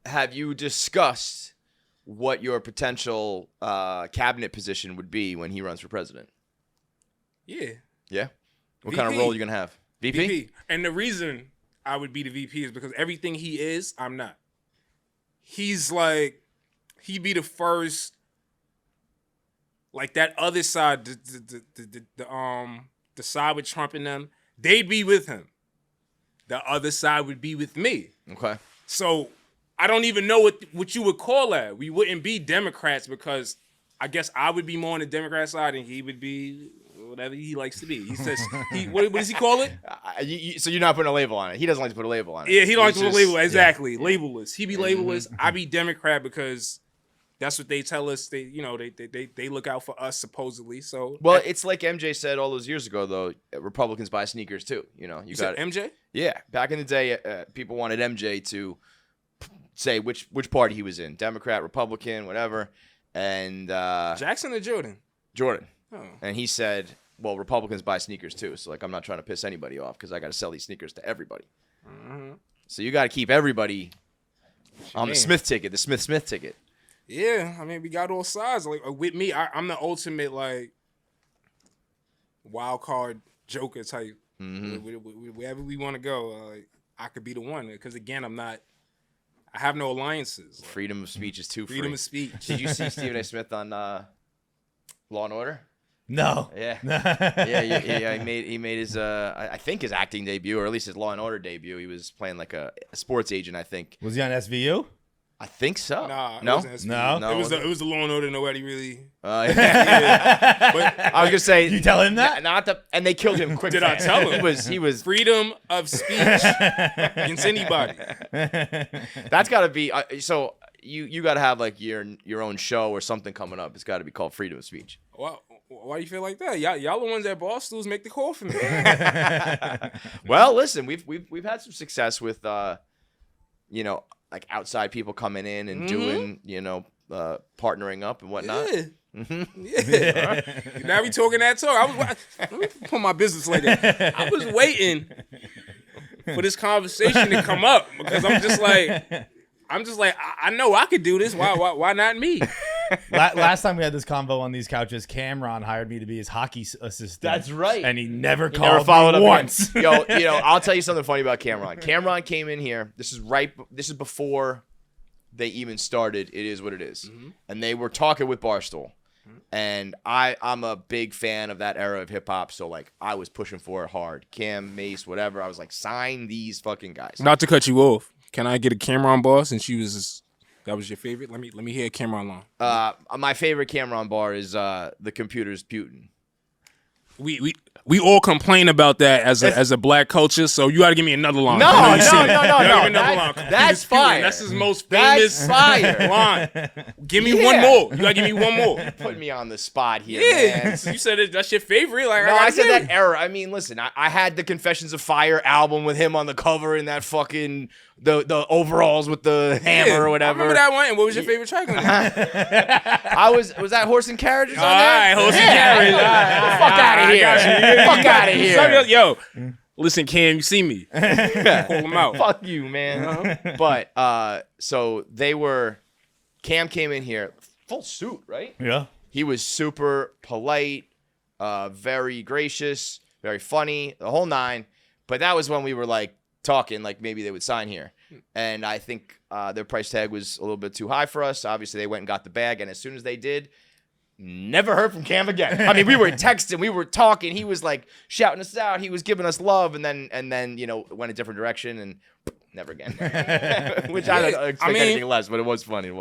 Have you discussed what your potential cabinet position would be when he runs for president? Yeah. Yeah? What VP. kind of role are you going to have? VP? And the reason I would be the VP is because everything he is, I'm not. He's like, he'd be the first, like that other side, the side with Trump and them, they'd be with him. The other side would be with me. Okay. So I don't even know what you would call that. We wouldn't be Democrats because I guess I would be more on the Democrat side and he would be whatever he likes to be. He says, what does he call it? So you're not putting a label on it. He doesn't like to put a label on it. Yeah, he don't like to put a label. Exactly. Yeah. Labelless. He be labelless. I be Democrat because that's what they tell us. They look out for us supposedly. So well, it's like MJ said all those years ago, though. Republicans buy sneakers too. You got MJ. Yeah, back in the day, people wanted MJ to say which party he was in, Democrat, Republican, whatever. And Jackson or Jordan? Jordan. Oh. And he said, well, Republicans buy sneakers too. So, like, I'm not trying to piss anybody off because I got to sell these sneakers to everybody. Mm-hmm. So you got to keep everybody on the Smith ticket, the Smith ticket. Yeah, I mean, we got all sides. Like with me, I'm the ultimate like wild card Joker type. Mm-hmm. Wherever we want to go, I could be the one. Because again, I have no alliances. Like, freedom of speech is too free. Freedom of speech. Did you see Stephen A. Smith on Law and Order? No. Yeah. Yeah. He made his I think his acting debut, or at least his Law and Order debut. He was playing like a sports agent, I think. Was he on SVU? I think so. No. No. It was the Law and Order. Nobody really. Yeah. But I was gonna say. You tell him that? And they killed him quick. Did I tell him? He was freedom of speech against anybody. That's got to be so. You got to have like your own show or something coming up. It's got to be called freedom of speech. Well, why do you feel like that? Y'all the ones at Barstools make the call for me. Well, listen, we've had some success with like outside people coming in and doing partnering up and whatnot. Yeah. Mm-hmm. Yeah. Now we talking that talk. Let me put my business like that. I was waiting for this conversation to come up because I'm just like I know I could do this. Why not me? Last time we had this convo on these couches, Cameron hired me to be his hockey assistant. That's right. And he never followed me up once. Yo, I'll tell you something funny about Cameron. Cameron came in here. This is before they even started It Is What It Is. Mm-hmm. And they were talking with Barstool. Mm-hmm. And I'm a big fan of that era of hip hop. So like I was pushing for it hard. Cam, Mace, whatever. I was like, sign these fucking guys. Not to cut you off. Can I get a Cameron bar since that was your favorite? Let me hear a Cameron line. My favorite Cameron bar is the computer's Putin. We all complain about that as a black culture, so you got to give me another line. No. That's fire. That's his most famous line. Give me one more. You got to give me one more. Put me on the spot here, man. You said that's your favorite. Like, no, I said that era. I mean, listen, I had the Confessions of Fire album with him on the cover in that fucking the overalls with the hammer or whatever. I remember that one. And what was your favorite track on that? Was that Horse and Carriages on there? All right, Horse and Carriages. Fuck out of here. Fuck out of here. Yo, listen, Cam, you see me. Call him out. Fuck you, man. Uh-huh. But so Cam came in here, full suit, right? Yeah. He was super polite, very gracious, very funny, the whole nine. But that was when we were like talking, like maybe they would sign here. And I think their price tag was a little bit too high for us. Obviously, they went and got the bag. And as soon as they did, never heard from Cam again. I mean, we were texting, we were talking. He was like shouting us out. He was giving us love, and then went a different direction and never again. Which I don't expect anything less, but it was funny.